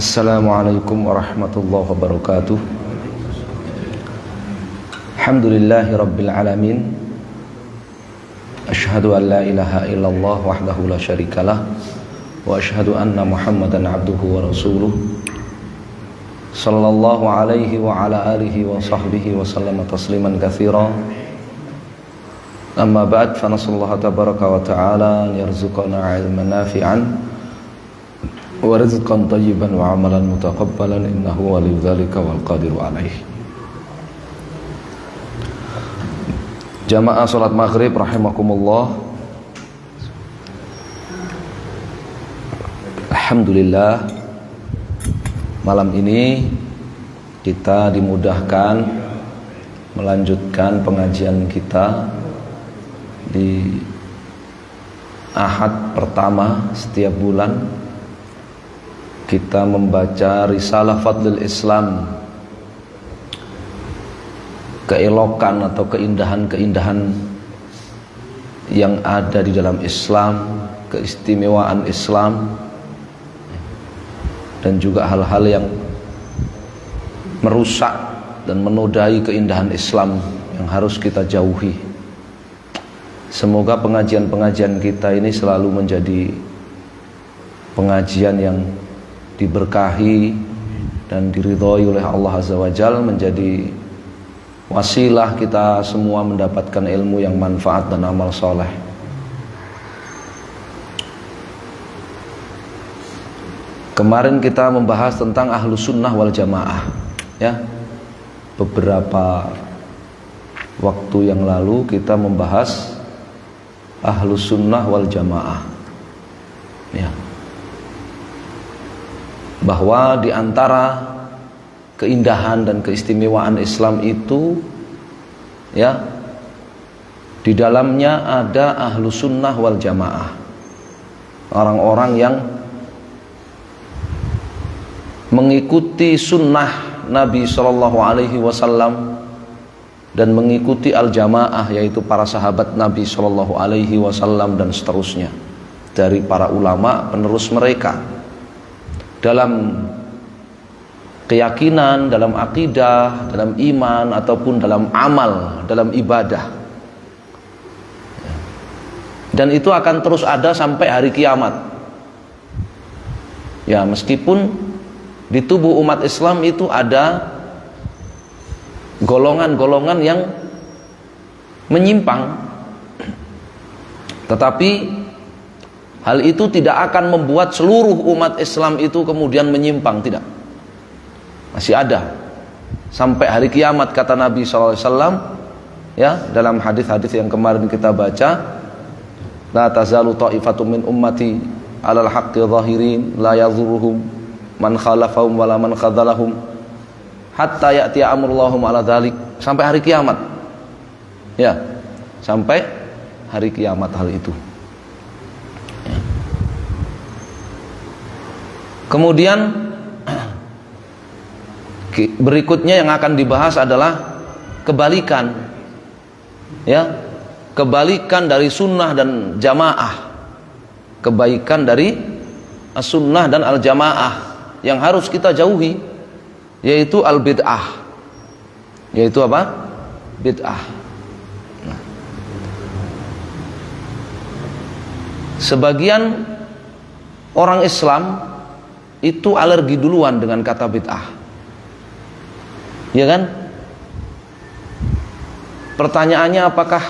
Assalamualaikum warahmatullahi wabarakatuh. Alhamdulillahi rabbil alamin. Asyhadu an la ilaha illallah wahdahu la syarikalah wa asyhadu anna Muhammadan abduhu wa rasuluh. Sallallahu alaihi wa ala alihi wa sahbihi wa sallama tasliman katsira. Amma ba'd, fa nasallahu tabaraka wa ta'ala yarzuqana ilman nafi'an wa rizqan thayyiban wa amalan mutaqabbalan innahu waliyyu dzalika wal qadiru alaih. Jamaah salat maghrib rahimakumullah. Alhamdulillah, malam ini kita dimudahkan melanjutkan pengajian kita di Ahad pertama setiap bulan. Kita membaca Risalah Fadlil Islam, keelokan atau keindahan-keindahan yang ada di dalam Islam, keistimewaan Islam, dan juga hal-hal yang merusak dan menodai keindahan Islam yang harus kita jauhi. Semoga pengajian-pengajian kita ini selalu menjadi pengajian yang diberkahi dan diridhoi oleh Allah Azza wa Jalla, menjadi wasilah kita semua mendapatkan ilmu yang manfaat dan amal soleh. Kemarin kita membahas tentang Ahlus Sunnah wal Jamaah, ya. Beberapa waktu yang lalu kita membahas Ahlus Sunnah wal Jamaah, ya. Bahwa di antara keindahan dan keistimewaan Islam itu, ya, di dalamnya ada Ahlus Sunnah wal Jamaah, orang-orang yang mengikuti sunnah Nabi Shallallahu Alaihi Wasallam dan mengikuti al-jamaah, yaitu para sahabat Nabi Shallallahu Alaihi Wasallam dan seterusnya dari para ulama penerus mereka dalam keyakinan, dalam akidah, dalam iman, ataupun dalam amal, dalam ibadah. Dan itu akan terus ada sampai hari kiamat. Ya, meskipun di tubuh umat Islam itu ada golongan-golongan yang menyimpang, tetapi hal itu tidak akan membuat seluruh umat Islam itu kemudian menyimpang, tidak. Masih ada sampai hari kiamat, kata Nabi SAW, ya, dalam hadis-hadis yang kemarin kita baca, la tazalu ta'ifatum min ummati 'alal haqqi zahirin la yadhurruhum man khalafahum wala man khadzalahum hatta ya'tiya amrullahum 'ala dzalik, sampai hari kiamat. Ya, sampai hari kiamat hal itu. Ya. Kemudian berikutnya yang akan dibahas adalah kebalikan, ya, kebalikan dari sunnah dan jamaah, kebaikan dari as-sunnah dan al-jamaah yang harus kita jauhi, yaitu al-bid'ah. Yaitu apa? Bid'ah. Nah, sebagian orang Islam itu alergi duluan dengan kata bid'ah, ya kan? Pertanyaannya, apakah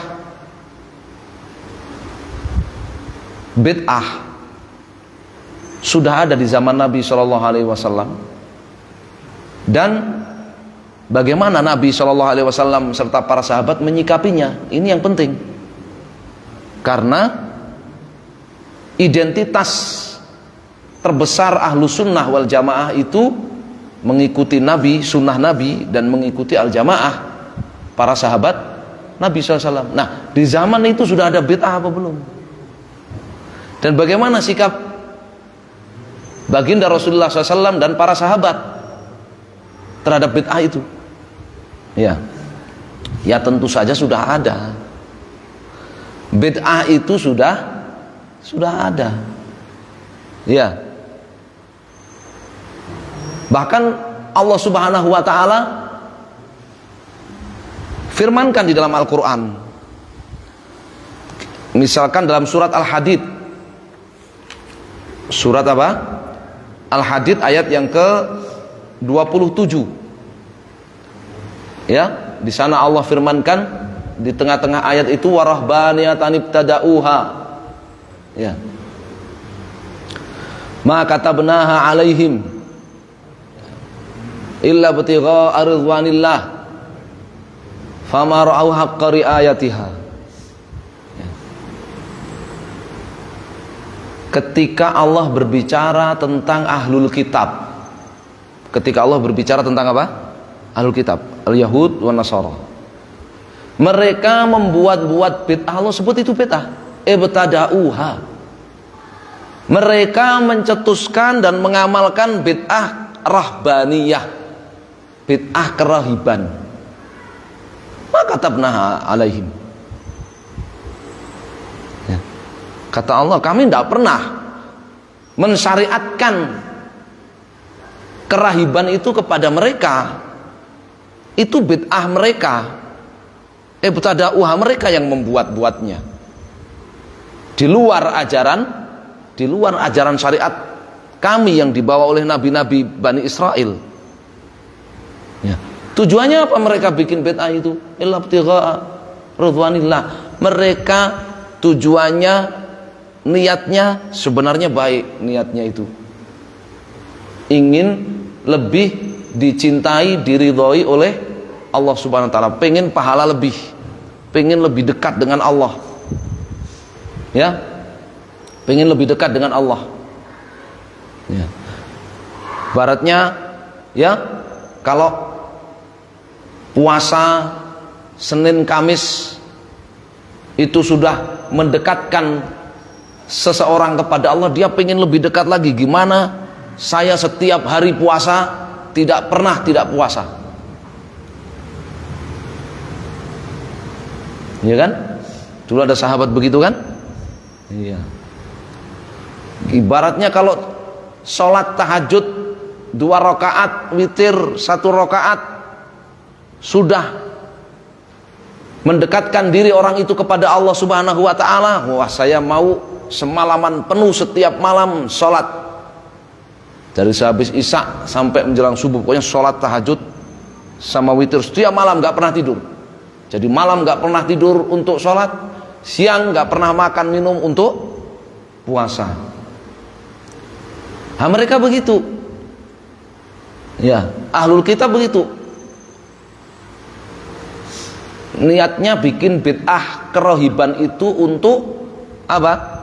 bid'ah sudah ada di zaman Nabi Shallallahu Alaihi Wasallam, dan bagaimana Nabi Shallallahu Alaihi Wasallam serta para sahabat menyikapinya? Ini yang penting, karena identitas terbesar Ahlus Sunnah wal Jamaah itu mengikuti Nabi, sunnah Nabi, dan mengikuti al-jamaah, para sahabat Nabi SAW. Nah, di zaman itu sudah ada bid'ah apa belum? Dan bagaimana sikap baginda Rasulullah SAW dan para sahabat terhadap bid'ah itu? Ya, ya tentu saja sudah ada. Bid'ah itu sudah ada. Ya. Bahkan Allah Subhanahu wa taala firmankan di dalam Al-Qur'an. Misalkan dalam surat Al-Hadid. Surat apa? Al-Hadid ayat yang ke-27. Ya, di sana Allah firmankan di tengah-tengah ayat itu warahbaniyatan ibtada'uha. Ya. Ma katabnaha alaihim illa ibtigha'a ridwanillah fama ra'au haqqa riayatiha. Ya. Ketika Allah berbicara tentang ahlul kitab, ketika Allah berbicara tentang apa? Ahlul kitab, al-Yahud wa Nasara, mereka membuat-buat bid'ah. Allah sebut itu bid'ah, ibtada'uha. Mereka mencetuskan dan mengamalkan bid'ah rahbaniyah, bid'ah kerahiban. Maka katabnaha alaihim. Ya. Kata Allah, kami tidak pernah mensyariatkan kerahiban itu kepada mereka. Itu bid'ah mereka, ibtada'uha, mereka yang membuat-buatnya di luar ajaran syariat kami yang dibawa oleh nabi-nabi Bani Israel. Ya. Tujuannya apa mereka bikin bid'ah itu? Illa ibtigha'a ridwanillah. Mereka tujuannya, niatnya sebenarnya baik, niatnya itu ingin lebih dicintai, diridhoi oleh Allah Subhanahu wa taala, pengen pahala lebih, pengen lebih dekat dengan Allah. Ya, pengen lebih dekat dengan Allah. Ya. Baratnya, ya, kalau puasa Senin Kamis itu sudah mendekatkan seseorang kepada Allah, dia pengen lebih dekat lagi. Gimana saya setiap hari puasa tidak pernah tidak puasa? Iya kan? Dulu ada sahabat begitu kan? Iya. Ibaratnya kalau sholat tahajud 2 rakaat, witir 1 rakaat, sudah mendekatkan diri orang itu kepada Allah Subhanahu wa taala. Wah, saya mau semalaman penuh setiap malam sholat, dari sehabis isya sampai menjelang subuh, pokoknya sholat tahajud sama witir setiap malam, gak pernah tidur. Jadi malam gak pernah tidur untuk sholat, siang gak pernah makan minum untuk puasa. Nah, mereka begitu. Ya, ahlul kitab begitu. Niatnya bikin bid'ah kerohiban itu untuk apa?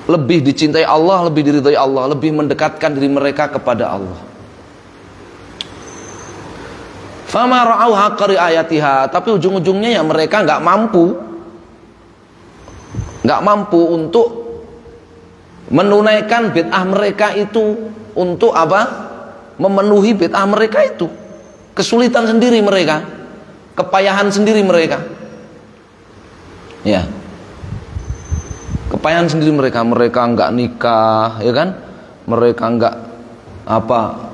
Lebih dicintai Allah, lebih diridhai Allah, lebih mendekatkan diri mereka kepada Allah. Fama ra'au haqqa riayatiha, tapi ujung-ujungnya ya mereka nggak mampu untuk menunaikan bid'ah mereka itu, untuk apa? Memenuhi bid'ah mereka itu. Kesulitan sendiri mereka, kepayahan sendiri mereka. Ya. Kepayahan sendiri mereka nggak nikah, ya kan? Mereka nggak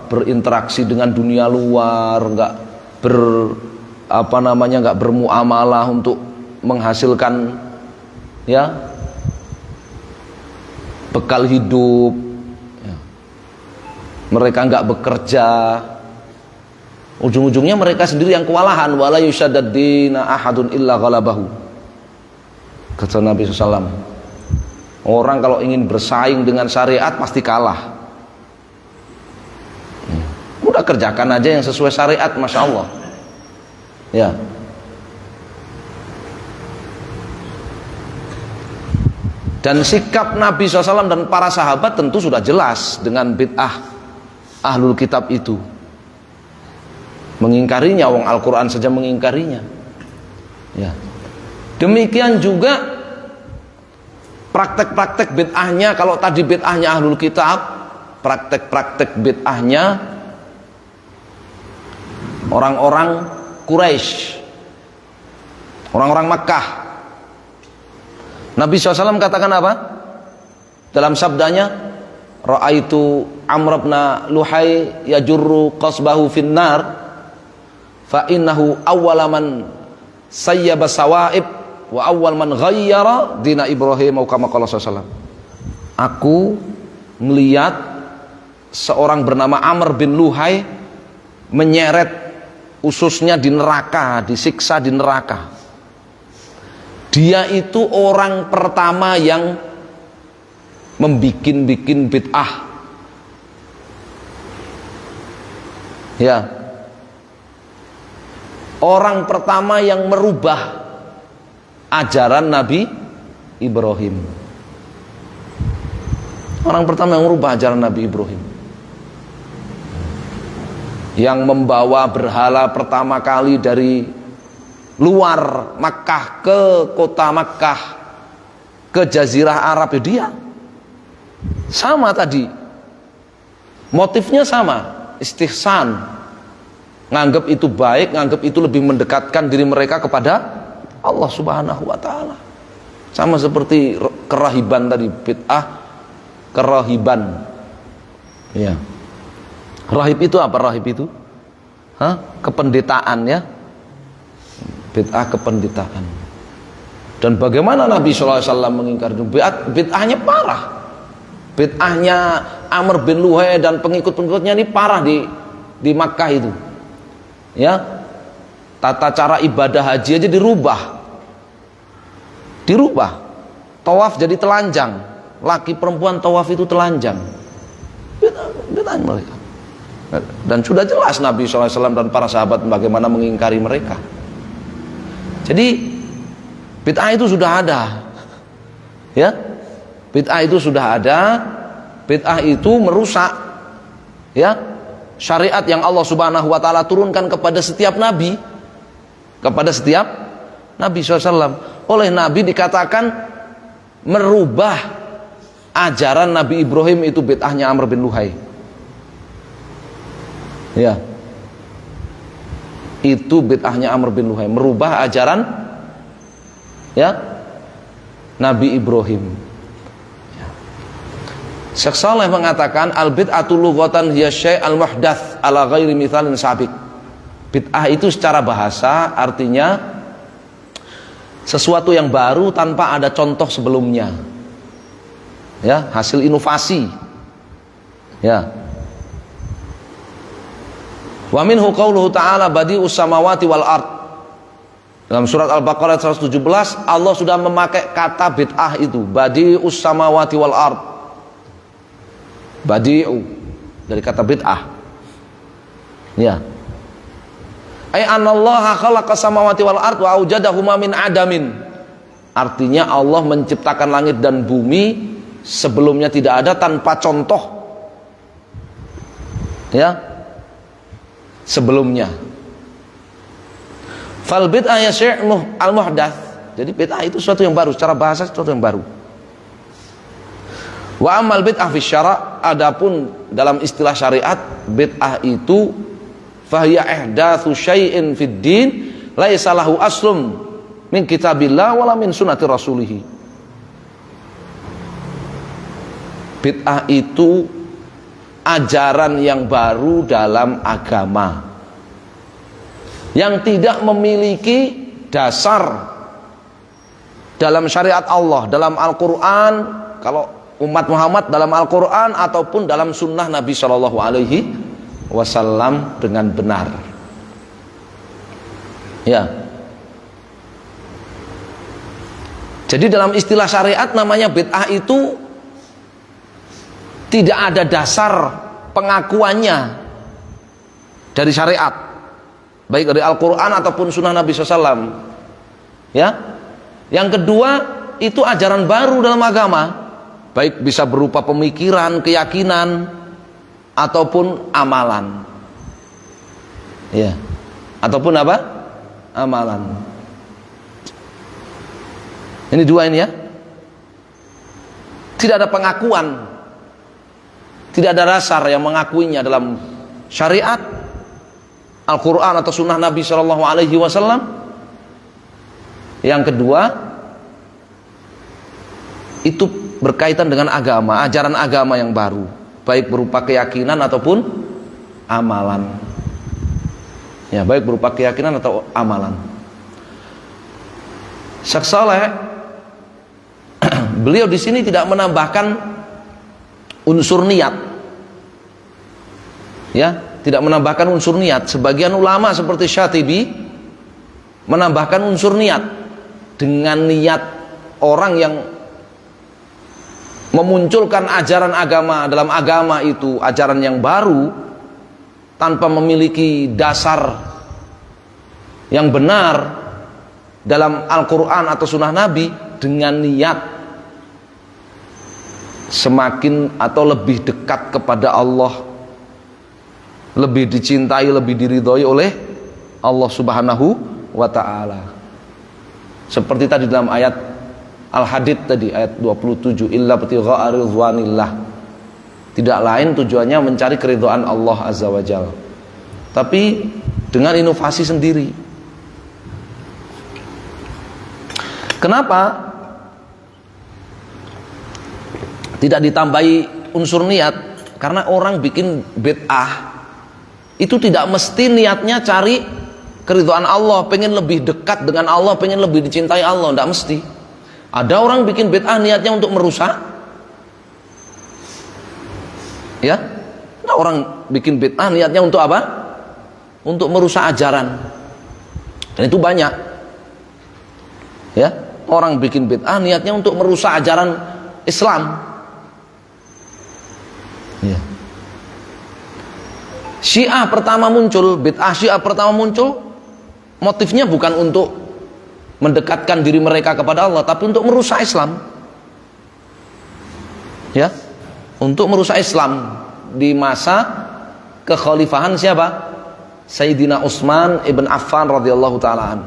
berinteraksi dengan dunia luar, nggak nggak bermuamalah untuk menghasilkan, ya, bekal hidup. Ya. Mereka nggak bekerja. Ujung-ujungnya mereka sendiri yang kewalahan. Wala yushaddaddina ahadun illa ghalabahu. Kata Nabi SAW, orang kalau ingin bersaing dengan syariat pasti kalah. Udah kerjakan aja yang sesuai syariat, Masya Allah. Ya. Dan sikap Nabi SAW dan para sahabat tentu sudah jelas dengan bid'ah ahlul kitab itu. Mengingkarinya, wong Al-Quran saja mengingkarinya. Ya. Demikian juga praktek-praktek bid'ahnya. Kalau tadi bid'ahnya ahlul kitab, praktek-praktek bid'ahnya orang-orang Quraisy, orang-orang Makkah. Nabi SAW katakan apa? Dalam sabdanya, ra'aitu Amr bin Luhai yajurru qasbahu finnar fa innahu awwala man sayyaba sawaib wa awwal man ghayyara dina Ibrahim atau kama qala sallallahu. Aku melihat seorang bernama Amr bin Luhai menyeret ususnya di neraka, disiksa di neraka. Dia itu orang pertama yang membikin bid'ah. Ya. Orang pertama yang merubah ajaran Nabi Ibrahim. Orang pertama yang merubah ajaran Nabi Ibrahim. Yang membawa berhala pertama kali dari luar Makkah ke kota Makkah, ke Jazirah Arab, ya dia. Sama tadi. Motifnya sama, istihsan. Nganggap itu baik, nganggap itu lebih mendekatkan diri mereka kepada Allah Subhanahu wa taala. Sama seperti kerahiban tadi, bid'ah kerahiban. Ya. Rahib itu apa rahib itu? Kependetaan ya. Bid'ah kependetaan. Dan bagaimana Nabi SAW mengingkari bid'ahnya parah. Bid'ahnya Amr bin Luhai dan pengikut-pengikutnya ini parah di Makkah itu. Ya. Tata cara ibadah haji aja dirubah. Tawaf jadi telanjang. Laki perempuan tawaf itu telanjang. Bid'ah mereka. Dan sudah jelas Nabi SAW dan para sahabat bagaimana mengingkari mereka. Jadi bid'ah itu sudah ada. Ya. Bid'ah itu sudah ada. Bid'ah itu merusak ya syariat yang Allah Subhanahu wa taala turunkan kepada setiap nabi. Kepada setiap Nabi SAW. Oleh Nabi dikatakan merubah ajaran Nabi Ibrahim itu bid'ahnya Amr bin Luhai. Ya. Itu bid'ahnya Amr bin Luhai, merubah ajaran ya Nabi Ibrahim. Ya. Syekh Saleh mengatakan al bid'atu lughatan hiya syai' al muhdats ala ghairi mithalin sabiq. Bid'ah itu secara bahasa artinya sesuatu yang baru tanpa ada contoh sebelumnya. Ya, hasil inovasi. Ya. Wa minhu qauluhu ta'ala badi'us samawati wal ard. Dalam surat Al-Baqarah 117 Allah sudah memakai kata bid'ah itu, badi'us samawati wal ard. Badi'u dari kata bid'ah. Ya. Ai anallaha khalaqa samawati wal ard wa aujadahuma min adamin. Artinya Allah menciptakan langit dan bumi sebelumnya tidak ada, tanpa contoh. Ya. Sebelumnya. Fal bid'ah yasy' al muhdats. Jadi bid'ah itu sesuatu yang baru, secara bahasa sesuatu yang baru. Wa amal bid'ah fi syara', adapun dalam istilah syariat bid'ah itu fahiya ihdatsu syai'in fid din laisa lahu aslun min kitabillah wala min sunnati rasulih. Bid'ah itu ajaran yang baru dalam agama yang tidak memiliki dasar dalam syariat Allah, dalam Al-Quran, kalau umat Muhammad dalam Al-Quran ataupun dalam sunnah Nabi Shallallahu Alaihi Wasallam dengan benar. Ya. Jadi dalam istilah syariat namanya bid'ah itu tidak ada dasar pengakuannya dari syariat, baik dari Al-Quran ataupun sunnah Nabi SAW. Ya. Yang kedua, itu ajaran baru dalam agama, baik bisa berupa pemikiran, keyakinan, ataupun amalan. Ya. Ataupun apa? Amalan. Ini dua ini ya. Tidak ada pengakuan, tidak ada dasar yang mengakuinya dalam syariat, Al-Quran atau sunnah Nabi Shallallahu Alaihi Wasallam. Yang kedua, itu berkaitan dengan agama, ajaran agama yang baru. baik berupa keyakinan ataupun amalan. Ya, baik berupa keyakinan atau amalan. Syekh Saleh beliau di sini tidak menambahkan unsur niat. Ya, tidak menambahkan unsur niat. Sebagian ulama seperti Syatibi menambahkan unsur niat. Dengan niat orang yang memunculkan ajaran agama, dalam agama itu ajaran yang baru tanpa memiliki dasar yang benar dalam Al-Quran atau Sunnah Nabi, dengan niat semakin atau lebih dekat kepada Allah, lebih dicintai, lebih diridhoi oleh Allah Subhanahu wa ta'ala. Seperti tadi dalam ayat Al-Hadid tadi, ayat 27, illa ibtigha'a ridwanillah. Tidak lain tujuannya mencari keridhaan Allah Azza wa Jalla, tapi dengan inovasi sendiri. Kenapa tidak ditambahi unsur niat? Karena orang bikin bid'ah itu tidak mesti niatnya cari keridhaan Allah, pengen lebih dekat dengan Allah, pengen lebih dicintai Allah, tidak mesti. Ada orang bikin bid'ah niatnya untuk merusak, ya. Ada orang bikin bid'ah niatnya untuk apa? Untuk merusak ajaran. Dan itu banyak. Ya, orang bikin bid'ah niatnya untuk merusak ajaran Islam. Ya. Syiah pertama muncul, bid'ah Syiah pertama muncul, motifnya bukan untuk mendekatkan diri mereka kepada Allah, tapi untuk merusak Islam. Ya, untuk merusak Islam di masa kekhalifahan siapa? Sayyidina Utsman ibn Affan radhiyallahu ta'ala an.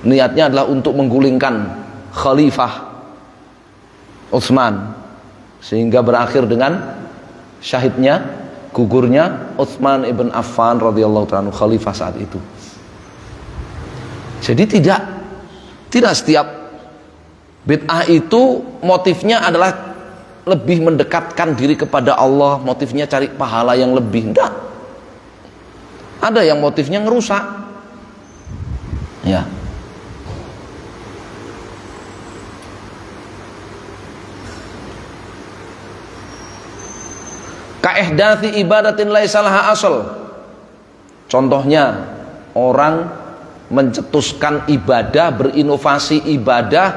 Niatnya adalah untuk menggulingkan khalifah Utsman, sehingga berakhir dengan syahidnya, gugurnya Utsman ibn Affan radhiyallahu ta'ala khalifah saat itu. Jadi tidak setiap bid'ah itu motifnya adalah lebih mendekatkan diri kepada Allah, motifnya cari pahala yang lebih. Enggak. Ada yang motifnya ngerusak. Ya. Ka'ihdathi ibadatin laisa laha asal. Contohnya orang mencetuskan ibadah, berinovasi ibadah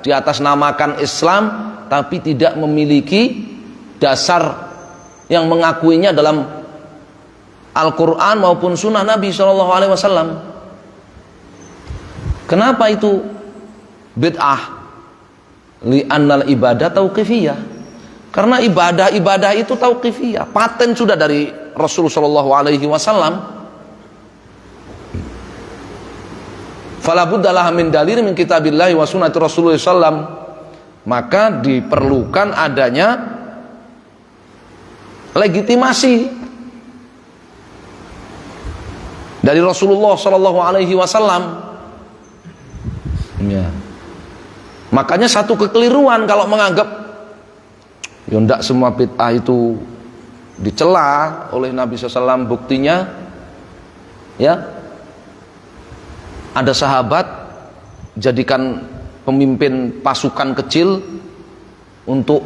di atas namakan Islam, tapi tidak memiliki dasar yang mengakuinya dalam Al-Quran maupun Sunnah Nabi SAW. Kenapa itu bid'ah? Li'annal ibadah tauqifiyah. Karena ibadah itu tauqifiyah, paten sudah dari Rasulullah SAW. Fala budda laha min dalil min kitabillahi wa sunnati Rasulullah sallam. Maka diperlukan adanya legitimasi dari Rasulullah sallallahu alaihi wasallam. Ya. Makanya satu kekeliruan kalau menganggap ya ndak semua bid'ah itu dicela oleh Nabi SAW. Buktinya ya, ada sahabat jadikan pemimpin pasukan kecil untuk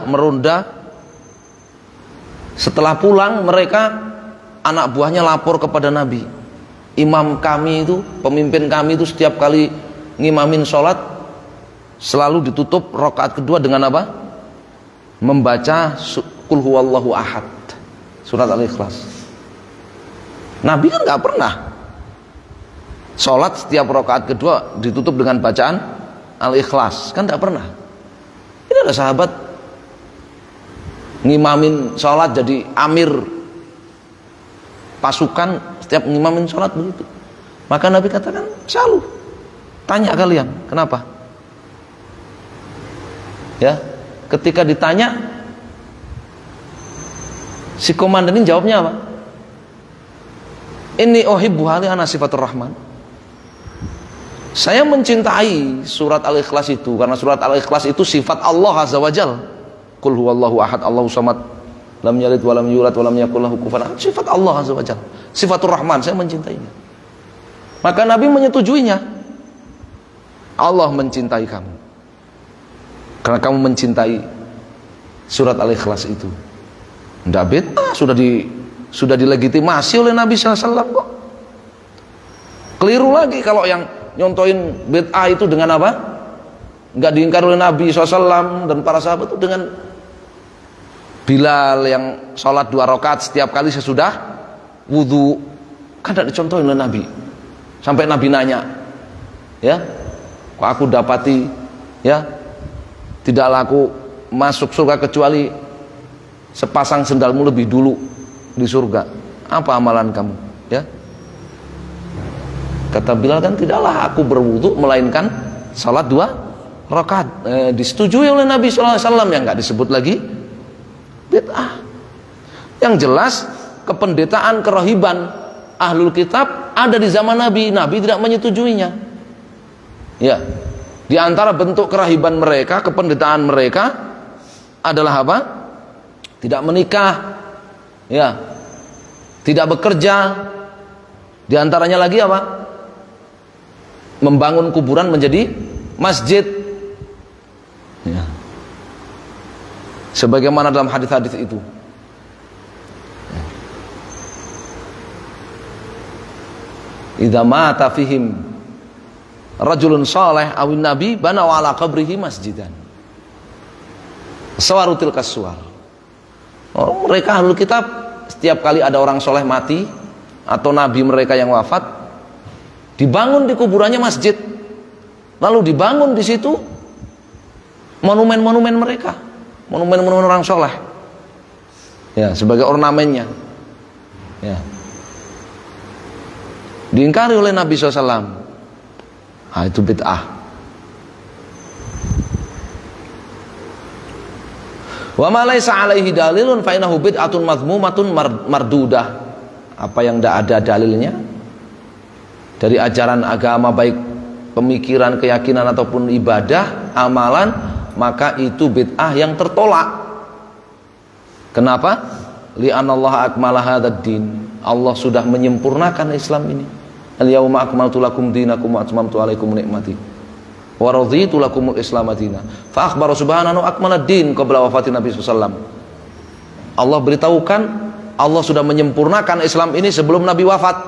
meronda. Setelah pulang mereka, anak buahnya lapor kepada Nabi, imam kami itu, pemimpin kami itu setiap kali ngimamin sholat selalu ditutup rakaat kedua dengan apa? Membaca Qul huwallahu ahad, surat Al-Ikhlas. Nabi kan nggak pernah sholat setiap rakaat kedua ditutup dengan bacaan Al-Ikhlas, kan nggak pernah. Ini ada sahabat ngimamin sholat, jadi amir pasukan setiap ngimamin sholat begitu. Maka Nabi katakan, selalu tanya kalian kenapa? Ya, ketika ditanya, si komandan ini jawabnya apa? Inni uhibbu hali ana sifatur rahman. Saya mencintai surat Al-Ikhlas itu karena surat Al-Ikhlas itu sifat Allah Azza wa Jalla. Qul huwallahu ahad, Allahu samad, lam yalid wa lam yulad wa lam yakul lahu kufuwan ahad. Sifat Allah azza wa jalla. Sifatur Rahman, saya mencintainya. Maka Nabi menyetujuinya. Allah mencintai kamu karena kamu mencintai surat Al-Ikhlas itu. Tidak bid'ah, sudah dilegitimasi oleh Nabi SAW kok. Keliru lagi kalau yang nyontoin bid'ah itu dengan apa? Enggak diingkar oleh Nabi SAW dan para sahabat itu dengan Bilal yang sholat 2 rakaat setiap kali sesudah wudhu. Kan tidak dicontohin oleh Nabi. Sampai Nabi nanya, ya, kok aku dapati, ya, tidak laku masuk surga kecuali sepasang sendalmu lebih dulu di surga. Apa amalan kamu? Ya, kata Bilal kan, tidaklah aku berwudu melainkan salat 2 rakaat. Disetujui oleh Nabi SAW, yang nggak disebut lagi bid'ah. Yang jelas kependetaan, kerohiban ahlul kitab ada di zaman Nabi. Nabi tidak menyetujuinya. Ya, di antara bentuk kerahiban mereka, kependetaan mereka adalah apa? Tidak menikah, ya, tidak bekerja. Di antaranya lagi apa? Membangun kuburan menjadi masjid, ya. Sebagaimana dalam hadis-hadis itu. Idza mata fihim rajulun saleh awin nabi bana ala qabrihi masjidan. Sawarutil kaswar. Mereka ahlul kitab, setiap kali ada orang soleh mati atau nabi mereka yang wafat, dibangun di kuburannya masjid, lalu dibangun di situ monumen-monumen mereka, monumen-monumen orang soleh, ya, sebagai ornamennya, ya. Diingkari oleh Nabi SAW. Itu bid'ah. Wa ma laisa alaihi dalilun fa innahu bid'atun madhmumatun mardudah. Apa yang tidak ada dalilnya dari ajaran agama, baik pemikiran, keyakinan ataupun ibadah, amalan, maka itu bid'ah yang tertolak. Kenapa? Li'anallaha akmala hadzal din. Allah sudah menyempurnakan Islam ini. Al-yauma akmaltu lakum dinakum wa atmamtu alaikum ni'mati wa raditu lakumul Islam madina. Fa akhbara subhanahu akmalad din qabla wafatin Nabi sallallahu. Allah beritahukan Allah sudah menyempurnakan Islam ini sebelum Nabi wafat.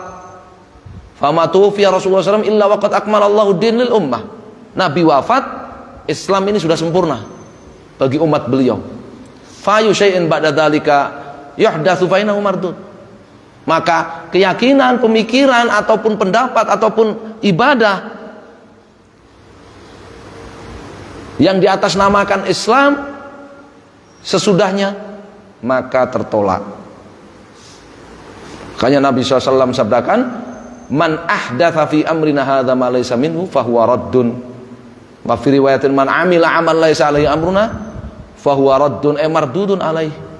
Fama tufiya Rasulullah sallallahu illa waqad akmalallahu din lil ummah. Nabi wafat, Islam ini sudah sempurna bagi umat beliau. Fa yu syai'in ba'da dzalika yuhdatsu fa innahu mardud. Maka keyakinan, pemikiran ataupun pendapat ataupun ibadah yang diatasnamakan Islam sesudahnya maka tertolak. Makanya Nabi SAW sabdakan, man ahdatha fi amrina hadza ma laysa minhu fahuwa raddun. Wa fi riwayatin man amila amal laysa alaihi amruna fahuwa raddun mardudun alaihi.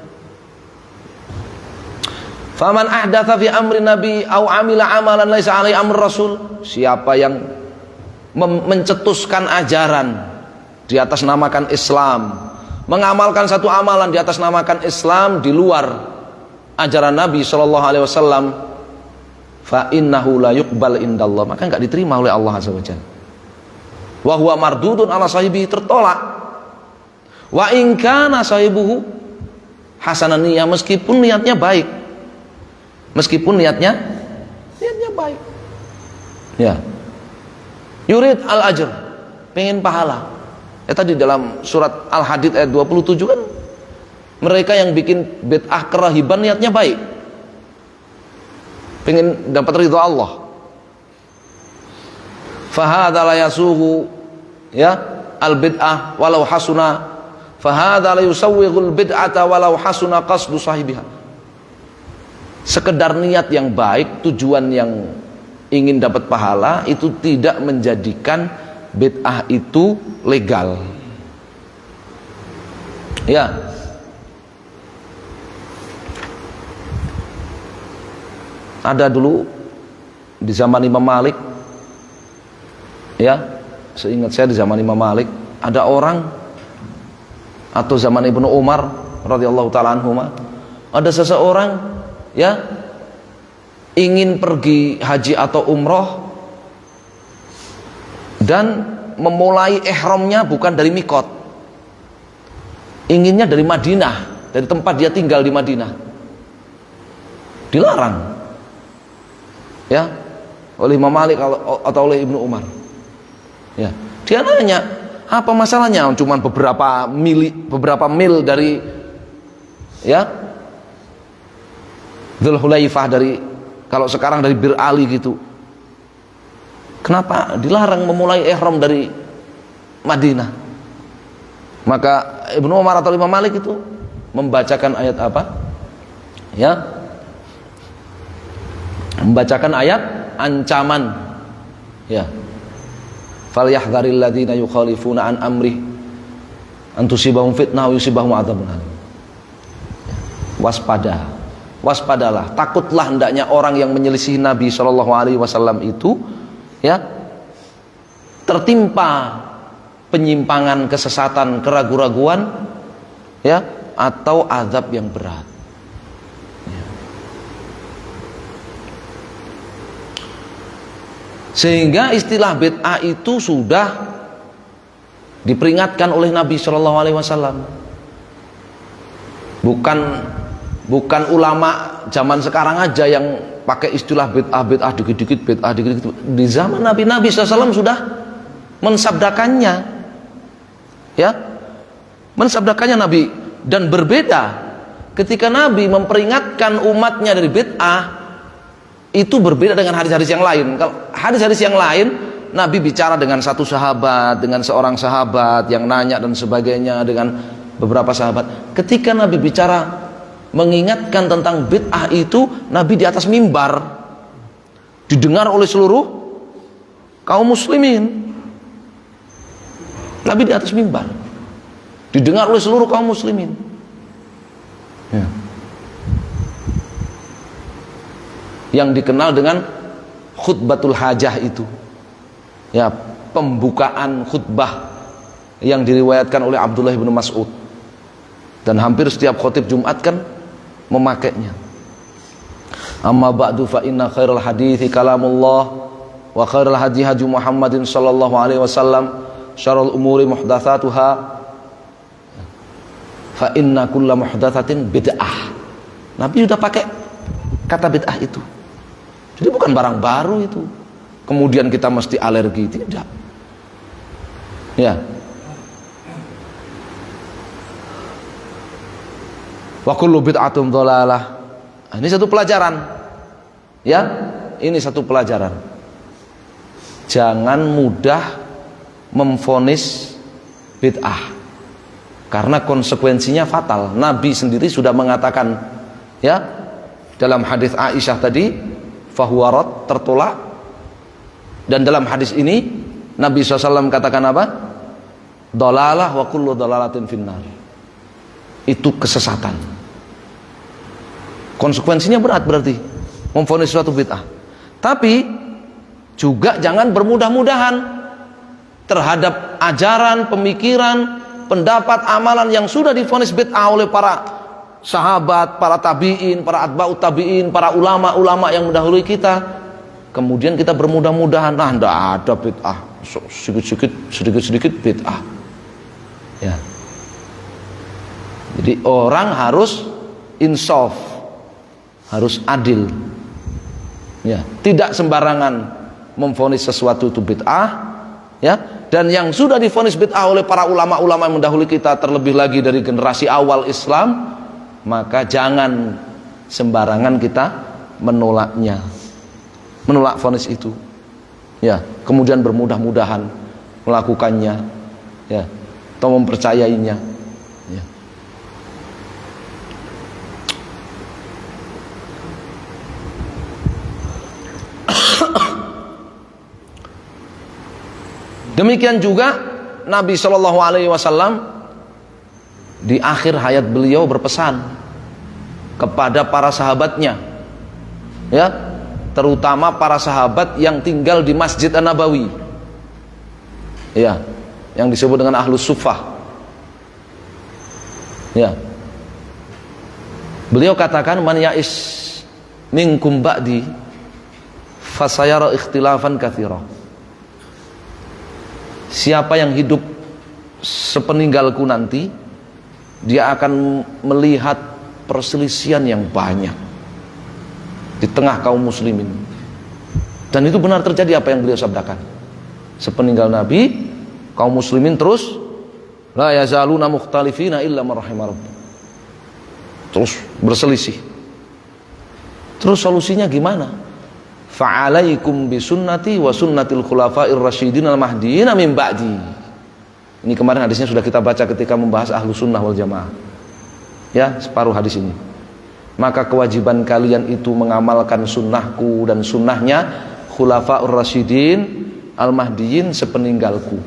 Faman ahdatha fi amri nabi au amila amalan laisa alaihi amr rasul. Siapa yang mencetuskan ajaran di atas namakan Islam, mengamalkan satu amalan di atas namakan Islam di luar ajaran Nabi sallallahu alaihi wasallam, fa innahu la yuqbal indallah, maka enggak diterima oleh Allah azza wajalla. Wa huwa mardudun ala sahibihi, tertolak. Wa in kana sahibuhu hasanan niyah, meskipun niatnya baik. Meskipun niatnya baik, ya. Yurid al-ajr, pengen pahala. Tadi dalam surat Al-Hadid ayat 27 kan, mereka yang bikin bid'ah kerahiban niatnya baik, pengen dapat ridha Allah. Fahadha la yasuhu, ya, al-bid'ah walau hasuna. Fahadha la yusawwighul bid'ata walau hasuna qasdu sahibiha. Sekedar niat yang baik, tujuan yang ingin dapat pahala, itu tidak menjadikan bid'ah itu legal. Ya. Ada dulu di zaman Imam Malik, ya, seingat saya di zaman Imam Malik, ada orang atau zaman Ibnu Umar radhiyallahu taala anhuma, ada seseorang ya ingin pergi haji atau umroh dan memulai ihramnya bukan dari mikot, inginnya dari Madinah, dari tempat dia tinggal di Madinah. Dilarang ya oleh Imam Malik atau oleh Ibnu Umar. Ya, dia nanya, apa masalahnya? Cuman beberapa mil dari ya Dzulhulaifah, dari kalau sekarang dari Bir Ali gitu. Kenapa dilarang memulai ihram dari Madinah? Maka Ibnu Umar atau Imam Malik itu membacakan ayat apa? Ya, membacakan ayat ancaman. Ya, falyahdharil ladzina yukhalifuna an amri an tusibahum fitnah wa yusibahum adzabun alim. Waspadalah, takutlah hendaknya orang yang menyelisihi Nabi SAW itu ya tertimpa penyimpangan, kesesatan, keraguan-raguan ya, atau azab yang berat ya. Sehingga istilah bid'ah itu sudah diperingatkan oleh Nabi SAW. Bukan ulama zaman sekarang aja yang pakai istilah bid'ah dikit-dikit, bid'ah dikit-dikit. Di zaman Nabi SAW sudah mensabdakannya ya, mensabdakannya Nabi. Dan berbeda ketika Nabi memperingatkan umatnya dari bid'ah, itu berbeda dengan hadis-hadis yang lain. Kalau hadis-hadis yang lain Nabi bicara dengan satu sahabat, dengan seorang sahabat yang nanya dan sebagainya, dengan beberapa sahabat. Ketika Nabi bicara mengingatkan tentang bid'ah itu, Nabi di atas mimbar, didengar oleh seluruh kaum muslimin. Nabi di atas mimbar, didengar oleh seluruh kaum muslimin ya. Yang dikenal dengan khutbatul hajah itu ya, pembukaan khutbah yang diriwayatkan oleh Abdullah bin Mas'ud, dan hampir setiap khotib Jumat kan memakainya. Amma ba'du fa inna khairal hadithi kalamullah wa khairal hadi hadi Muhammadin sallallahu alaihi wasallam, syarrul umuri muhdatsatuha fa inna kulla muhdatsatin bid'ah. Nabi sudah pakai kata bid'ah itu. Jadi bukan barang baru itu kemudian kita mesti alergi, tidak ya. Wa kullu bid'atin dhalalah. Ini satu pelajaran ya, ini satu pelajaran. Jangan mudah memvonis bid'ah karena konsekuensinya fatal. Nabi sendiri sudah mengatakan ya dalam hadis Aisyah tadi, fahuwarat, tertolak. Dan dalam hadis ini Nabi SAW katakan apa? Dhalalah wa kullu dhalalatin finnar. Itu kesesatan. Konsekuensinya berat berarti memvonis suatu bid'ah. Tapi juga jangan bermudah-mudahan terhadap ajaran, pemikiran, pendapat, amalan yang sudah divonis bid'ah oleh para sahabat, para tabi'in, para atba'ut tabi'in, para ulama-ulama yang mendahului kita. Kemudian kita bermudah-mudahan, nah enggak ada bid'ah, sedikit-sedikit bid'ah ya. Jadi orang harus insaf, harus adil ya, tidak sembarangan memvonis sesuatu itu bid'ah ya. Dan yang sudah divonis bid'ah oleh para ulama-ulama yang mendahului kita, terlebih lagi dari generasi awal Islam, maka jangan sembarangan kita menolaknya, menolak vonis itu ya, kemudian bermudah-mudahan melakukannya ya, atau mempercayainya ya. Demikian juga Nabi SAW di akhir hayat beliau berpesan kepada para sahabatnya ya, terutama para sahabat yang tinggal di Masjid An-Nabawi ya, yang disebut dengan Ahlus Suffah Ya. Beliau katakan, man ya'is minkum ba'di fasayara ikhtilafan katsira. Siapa yang hidup sepeninggalku nanti, dia akan melihat perselisihan yang banyak di tengah kaum muslimin. Dan itu benar terjadi apa yang beliau sabdakan. Sepeninggal Nabi, kaum muslimin terus la yazaluna mukhtalifina illa man rahimah rabbuk. Terus berselisih. Terus solusinya gimana? Fa'alaikum bisunnati wa sunnatil khulafa'ir rasyidin al-mahdiyyin min ba'di. Ini kemarin hadisnya sudah kita baca ketika membahas ahlu sunnah wal jamaah. Ya, separuh hadis ini. Maka kewajiban kalian itu mengamalkan sunnahku dan sunnahnya khulafa'ur rasyidin al-mahdiyyin sepeninggalku.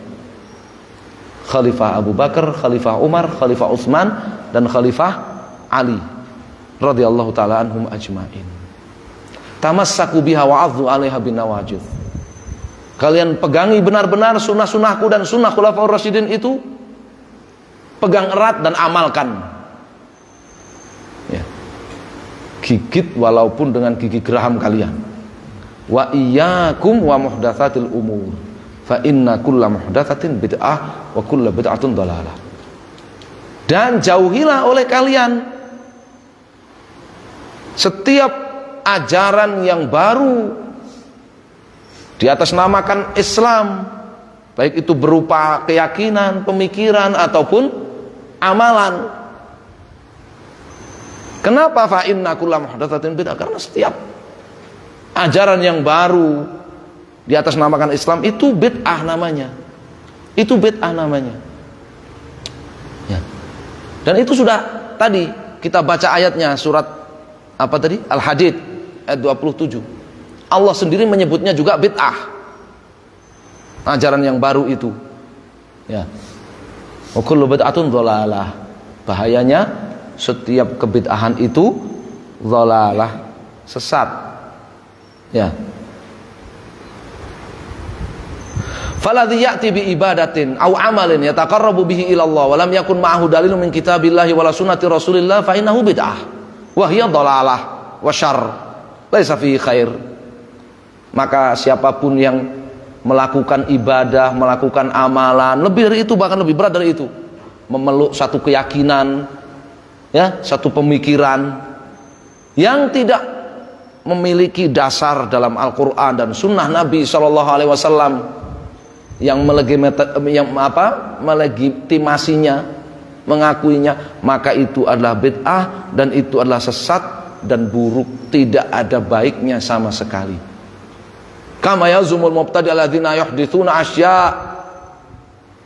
Khalifah Abu Bakar, Khalifah Umar, Khalifah Utsman, dan Khalifah Ali radhiyallahu taala anhum ajmain. Tamassaku biha wa'adhu 'alaiha binawajidh. Kalian pegangi benar-benar sunnah-sunnahku dan sunnah khulafaur rasyidin itu, pegang erat dan amalkan. Ya. Gigit walaupun dengan gigi geraham kalian. Wa iyyakum wa muhdatsatil umur. Fa inna kulla muhdatsatin bid'ah wa kulla bid'atun dhalalah. Dan jauhilah oleh kalian setiap ajaran yang baru di atas namakan Islam, baik itu berupa keyakinan, pemikiran ataupun amalan. Kenapa fa inna kulla muhdatsatin bid'ah? Karena setiap ajaran yang baru di atas namakan Islam itu bid'ah namanya. Itu bid'ah namanya. Ya. Dan itu sudah tadi kita baca ayatnya, surat apa tadi? Al-Hadid ayat 27. Allah sendiri menyebutnya juga bid'ah. Ajaran yang baru itu. Ya. Wa kullu bid'atun dhalalah. Bahayanya setiap kebid'ahan itu dhalalah, sesat. Ya. Faladhi ya'ti bi ibadatin aw amalin yataqarrabu bihi ila Allah wa lam yakun ma'ahu dalilun min kitabillahi wala sunnati Rasulillah fa innahu bid'ah wa hiya dhalalah wa syarr laisa fihi khair. Maka siapapun yang melakukan ibadah, melakukan amalan, lebih dari itu, bahkan lebih berat dari itu, memeluk satu keyakinan, ya, satu pemikiran yang tidak memiliki dasar dalam Al-Quran dan Sunnah Nabi SAW yang melegitimasinya, mengakuinya, maka itu adalah bid'ah dan itu adalah sesat dan buruk, tidak ada baiknya sama sekali. Kama yazumul mubtadi' alladzina yuhditsuna asya.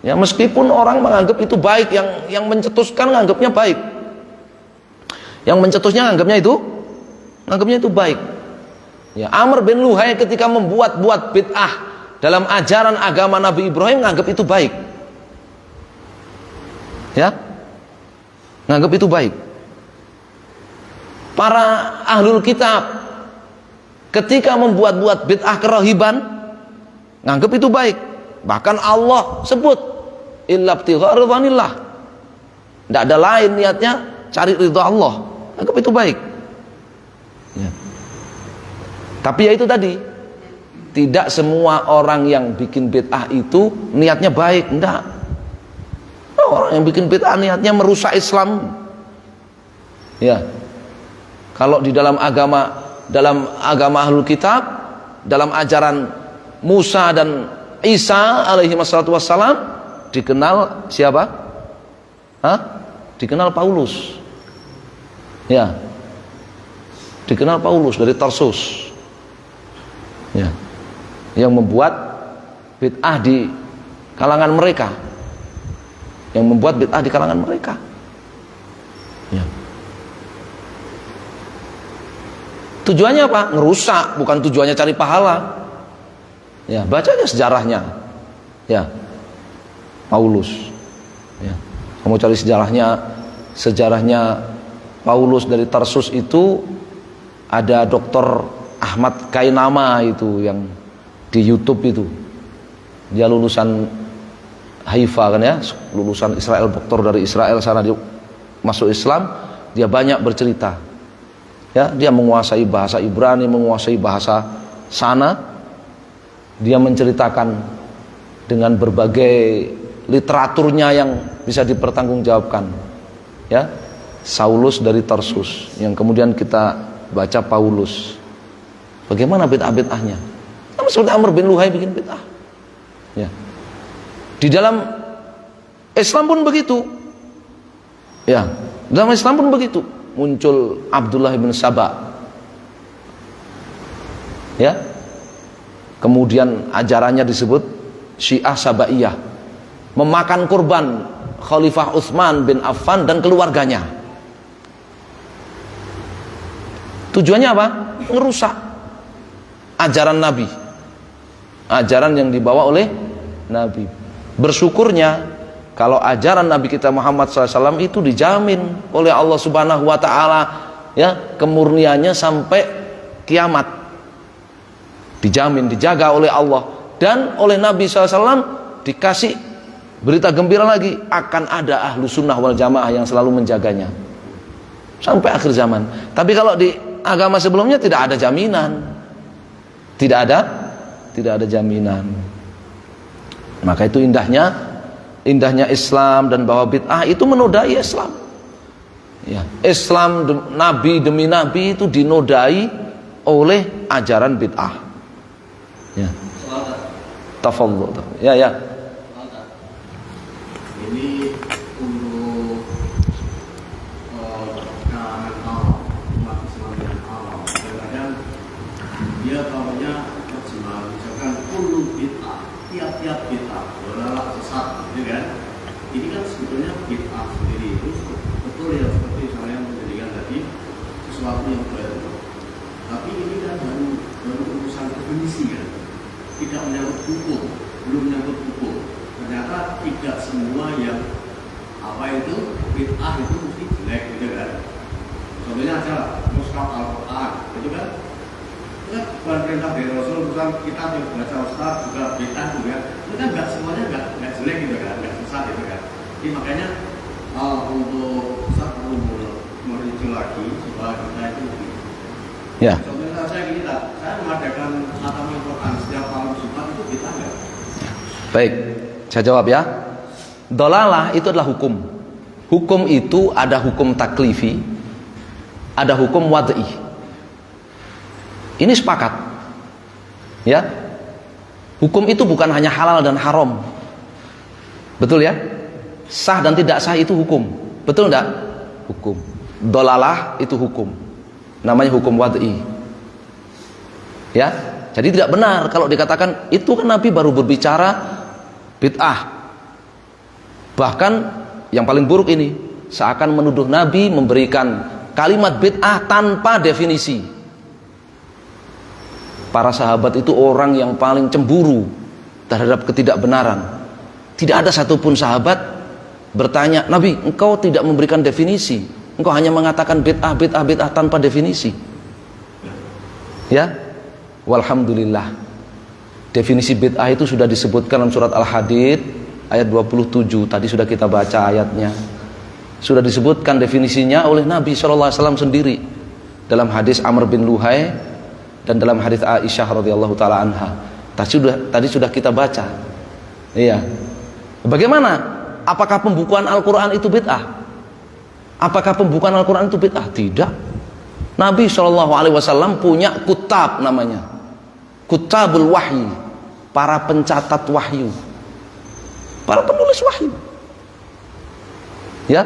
Ya, meskipun orang menganggap itu baik, yang mencetuskan menganggapnya baik, yang mencetusnya menganggapnya itu baik. Ya, Amr bin Luhai ketika membuat bid'ah dalam ajaran agama Nabi Ibrahim menganggap itu baik. Ya, menganggap itu baik. Para ahlul kitab ketika membuat bid'ah kerahiban menganggap itu baik. Bahkan Allah sebut illa ibtigha ridwanillah. Tidak ada lain niatnya cari ridha Allah. Anggap itu baik. Ya. Tapi ya itu tadi, tidak semua orang yang bikin bid'ah itu niatnya baik, enggak. Orang yang bikin bid'ah niatnya merusak Islam. Ya. Kalau di dalam agama ahlul kitab, dalam ajaran Musa dan Isa alaihi wassalam, dikenal siapa? Dikenal Paulus. Ya. Dikenal Paulus dari Tarsus. Ya. Yang membuat bid'ah di kalangan mereka. Yang membuat bid'ah di kalangan mereka. Ya. Tujuannya apa? Ngerusak, bukan tujuannya cari pahala. Ya, baca aja sejarahnya. Ya. Paulus. Ya. Kamu cari sejarahnya Paulus dari Tarsus itu, ada Dr. Ahmad Kainama itu yang di YouTube itu. Dia lulusan Haifa kan ya, lulusan Israel, doktor dari Israel sana. masuk Islam, dia banyak bercerita. Ya, dia menguasai bahasa Ibrani, menguasai bahasa sana. Dia menceritakan dengan berbagai literaturnya yang bisa dipertanggungjawabkan. Ya, Saulus dari Tarsus, yang kemudian kita baca Paulus. Bagaimana bid'ah-bid'ahnya? Sama seperti Amr bin Luhai bikin bid'ah. Ya. Di dalam Islam pun begitu. Ya, dalam Islam pun begitu. Muncul Abdullah bin Saba. Ya. Kemudian ajarannya disebut Syiah Sabaiyah. Memakan kurban Khalifah Utsman bin Affan dan keluarganya. Tujuannya apa? Ngerusak ajaran Nabi. Ajaran yang dibawa oleh Nabi. Bersyukurnya kalau ajaran Nabi kita Muhammad SAW itu dijamin oleh Allah Subhanahu wa Ta'ala, ya, kemurniannya sampai kiamat, dijamin, dijaga oleh Allah, dan oleh Nabi SAW dikasih berita gembira lagi, akan ada ahlu sunnah wal jamaah yang selalu menjaganya sampai akhir zaman. Tapi kalau di agama sebelumnya tidak ada jaminan, tidak ada jaminan. Maka itu indahnya Islam, dan bahwa bid'ah itu menodai Islam. Ya, Islam nabi demi nabi itu dinodai oleh ajaran bid'ah. Ya. Tafadhol. Ya. Ini untuk kalangan awam, umat Islam yang awam. Kadang-kadang dia tahunya terjemah, misalkan kullu bid'ah, tiap-tiap bid'ah, adalah sesat, gitu kan? Ini kan sebetulnya bid'ah sendiri itu betul ya, seperti saya menjadikan tadi sesuatu yang baru. Tapi ini kan baru urusan definisi kan, tidak menyangkut hukum, belum menyangkut hukum. Ternyata tidak semua yang apa itu bid'ah itu mesti jelek, gitu kan? Contohnya aja mushaf Al-Quran, gitu kan? Bukan perintah dari Rasul, bukan kita yang baca Ustaz juga bid'ah juga. Itu kan nggak semuanya nggak jelek, gitu kan? Nggak sesat, gitu kan? Jadi makanya untuk Ustaz perlu merinci lagi supaya kita itu. Ya. Contohnya saya gini tak, saya mengadakan khatam Al-Quran setiap malam Jumat, itu bid'ah nggak? Baik, saya jawab ya. Dolalah itu adalah hukum. Hukum itu ada hukum taklifi, ada hukum wad'i. Ini sepakat. Ya. Hukum itu bukan hanya halal dan haram. Betul ya? Sah dan tidak sah itu hukum. Betul enggak? Hukum. Dolalah itu hukum. Namanya hukum wad'i. Ya. Jadi tidak benar kalau dikatakan itu kan Nabi baru berbicara bid'ah. Bahkan yang paling buruk ini, seakan menuduh Nabi memberikan kalimat bid'ah tanpa definisi. Para sahabat itu orang yang paling cemburu terhadap ketidakbenaran. Tidak ada satupun sahabat bertanya, Nabi, engkau tidak memberikan definisi, engkau hanya mengatakan bid'ah, bid'ah, bid'ah tanpa definisi. Ya, walhamdulillah, definisi bid'ah itu sudah disebutkan dalam surat Al-Hadid ayat 27. Tadi sudah kita baca ayatnya. Sudah disebutkan definisinya oleh Nabi SAW sendiri dalam hadis Amr bin Luhai dan dalam hadis Aisyah radhiyallahu taala anha. Tadi sudah kita baca. Iya. Bagaimana? Apakah pembukuan Al-Quran itu bid'ah? Apakah pembukuan Al-Quran itu bid'ah? Tidak. Nabi SAW punya kutab namanya, kutabul wahyi, para pencatat wahyu, para penulis wahyu. Ya,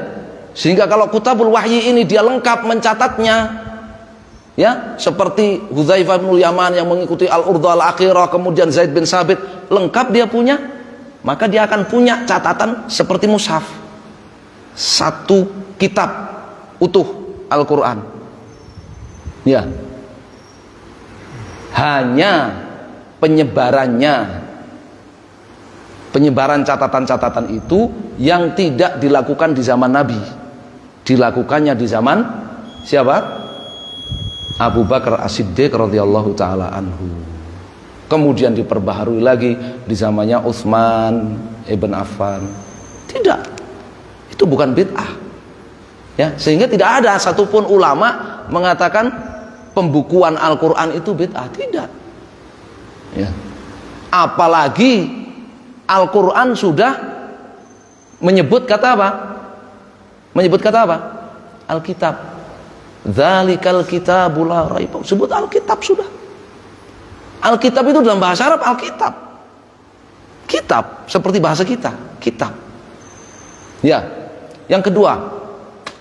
sehingga kalau kutabul wahyi ini dia lengkap mencatatnya, ya, seperti Hudzaifah bin Yaman yang mengikuti Al-Urdha Al-Akhirah, kemudian Zaid bin Sabit, lengkap dia punya, maka dia akan punya catatan seperti mushaf, satu kitab utuh Al-Quran. Ya, hanya penyebaran catatan-catatan itu yang tidak dilakukan di zaman Nabi, dilakukannya di zaman siapa? Abu Bakar As-Siddiq radhiyallahu taala anhu. Kemudian diperbaharui lagi di zamannya Utsman ibn Affan. Tidak, itu bukan bid'ah. Ya, sehingga tidak ada satupun ulama mengatakan pembukuan Al-Quran itu bid'ah, tidak. Ya. Apalagi Al-Quran sudah menyebut kata apa? Menyebut kata apa? Alkitab. Dzalikal kitabul la raiba. Sebut Alkitab sudah. Alkitab itu dalam bahasa Arab Alkitab. Kitab seperti bahasa kita, kitab. Ya. Yang kedua,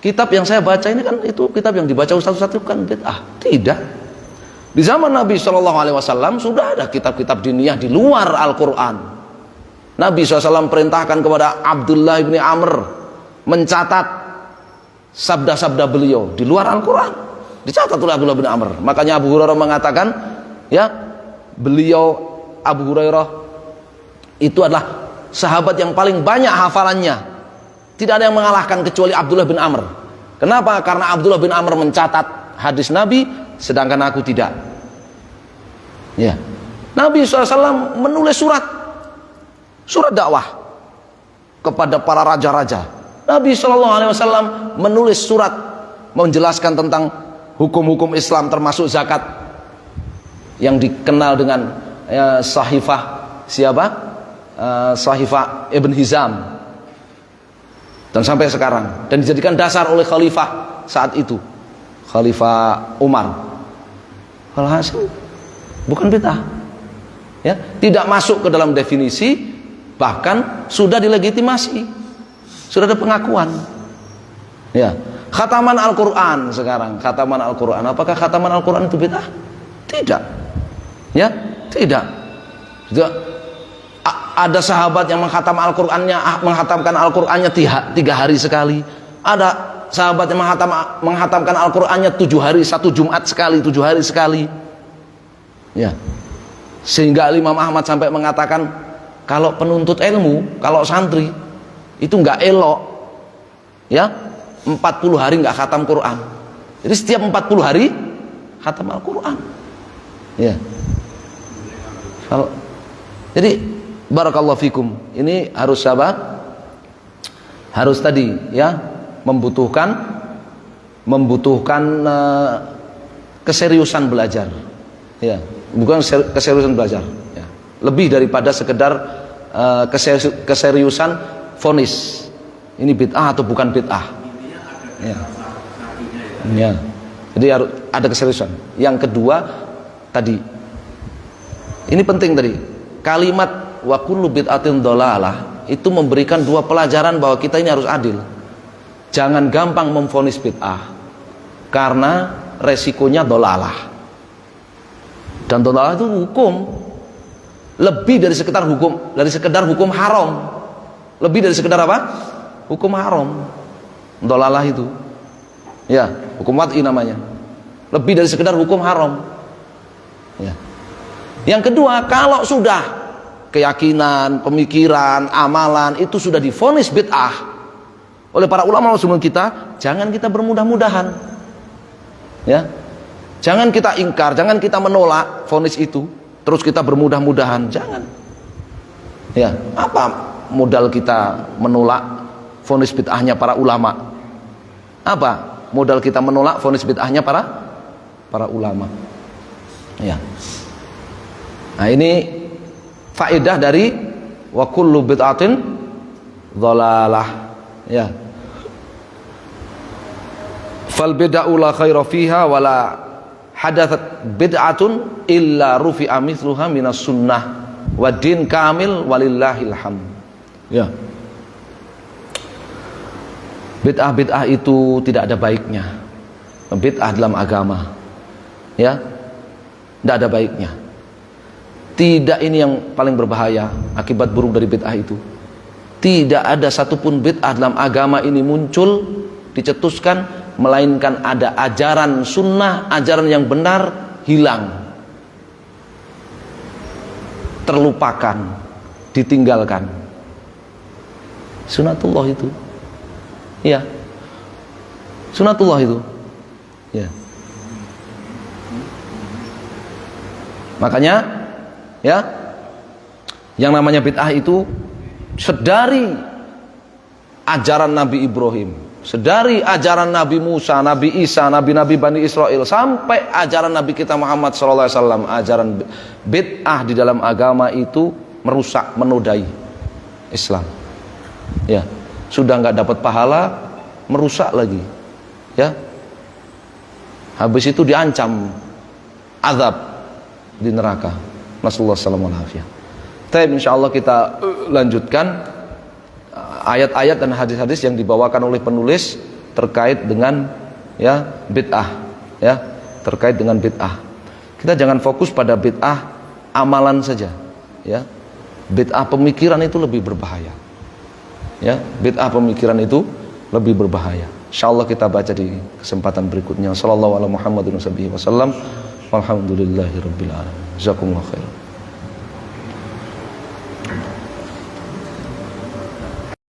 kitab yang saya baca ini kan itu kitab yang dibaca ustaz-ustaz itu kan bid'ah. Tidak. Di zaman Nabi SAW sudah ada kitab-kitab diniyah di luar Al-Quran. Nabi SAW perintahkan kepada Abdullah bin Amr mencatat sabda-sabda beliau di luar Al-Quran. Dicatat oleh Abdullah bin Amr. Makanya Abu Hurairah mengatakan, ya, beliau Abu Hurairah itu adalah sahabat yang paling banyak hafalannya. Tidak ada yang mengalahkan kecuali Abdullah bin Amr. Kenapa? Karena Abdullah bin Amr mencatat hadis Nabi, sedangkan aku tidak. Ya, Nabi SAW menulis surat dakwah kepada para raja-raja. Nabi SAW menulis surat menjelaskan tentang hukum-hukum Islam termasuk zakat yang dikenal dengan Sahifah siapa? Sahifah Ibn Hizam. Dan sampai sekarang, dan dijadikan dasar oleh khalifah saat itu, Khalifah Umar. Alhasil bukan bid'ah, ya, tidak masuk ke dalam definisi, bahkan sudah dilegitimasi, sudah ada pengakuan. Ya, khataman Al-Quran sekarang, khataman Al-Quran, apakah khataman Al-Quran itu bid'ah? Tidak, ya, tidak. Ada sahabat yang menghatamkan Al-Qur'annya 3 hari sekali. Ada sahabat yang menghatamkan Al-Qur'annya 7 hari, 1 Jumat sekali, 7 hari sekali. Ya. Sehingga Imam Ahmad sampai mengatakan, kalau penuntut ilmu, kalau santri itu enggak elok, ya, 40 hari enggak khatam Quran. Jadi setiap 40 hari khatam Al-Qur'an. Ya. Jadi barakallahu fikum. Ini harus sabar. Harus tadi, ya, membutuhkan keseriusan belajar. Ya, bukan keseriusan belajar, ya. Lebih daripada sekedar keseriusan vonis. Ini bid'ah atau bukan bid'ah. Ya. Ya. Jadi harus ada keseriusan. Yang kedua tadi, ini penting tadi. Kalimat wa kullu bid'atin dhalalah itu memberikan 2 pelajaran bahwa kita ini harus adil. Jangan gampang memvonis bid'ah karena resikonya dhalalah. Dan dhalalah itu hukum lebih dari sekedar hukum haram. Lebih dari sekedar apa? Hukum haram. Dhalalah itu. Ya, hukum wad'i namanya. Lebih dari sekedar hukum haram. Ya. Yang kedua, kalau sudah keyakinan, pemikiran, amalan itu sudah divonis bid'ah oleh para ulama sebelum kita, jangan kita bermudah-mudahan. Ya. Jangan kita ingkar, jangan kita menolak vonis itu, terus kita bermudah-mudahan, jangan. Ya, apa modal kita menolak vonis bid'ahnya para ulama? Apa modal kita menolak vonis bid'ahnya para ulama? Ya. Nah, ini faedah dari wa kullu bid'atin dhalalah, ya. Fal bid'atu la khaira fiha wala hadatsat bid'atun illa rufi'a mithluha minas sunnah wa din kamil walillahil hamd. Ya. Bid'ah itu tidak ada baiknya. Bid'ah dalam agama, ya, tidak ada baiknya. Tidak, ini yang paling berbahaya, akibat buruk dari bid'ah itu. Tidak ada satupun bid'ah dalam agama ini muncul, dicetuskan, melainkan ada ajaran sunnah, ajaran yang benar hilang, terlupakan, ditinggalkan. Sunatullah itu, ya, sunatullah itu, ya. Makanya, ya, yang namanya bid'ah itu sedari ajaran Nabi Ibrahim Sedari ajaran Nabi Musa, Nabi Isa, Nabi-Nabi Bani Israel sampai ajaran Nabi kita Muhammad SAW, ajaran bid'ah di dalam agama itu merusak, menodai Islam. Ya, sudah nggak dapat pahala, merusak lagi. Ya, habis itu diancam azab di neraka. Nasallahu alaihi wasallam. Tapi insyaallah kita lanjutkan ayat-ayat dan hadis-hadis yang dibawakan oleh penulis terkait dengan ya bid'ah, ya, terkait dengan bid'ah. Kita jangan fokus pada bid'ah amalan saja, ya. Bid'ah pemikiran itu lebih berbahaya. Ya, bid'ah pemikiran itu lebih berbahaya. Insyaallah kita baca di kesempatan berikutnya. Sallallahu alaihi Muhammadin wasallam. Walhamdulillahirabbil alamin. Jazakumullahu khairan.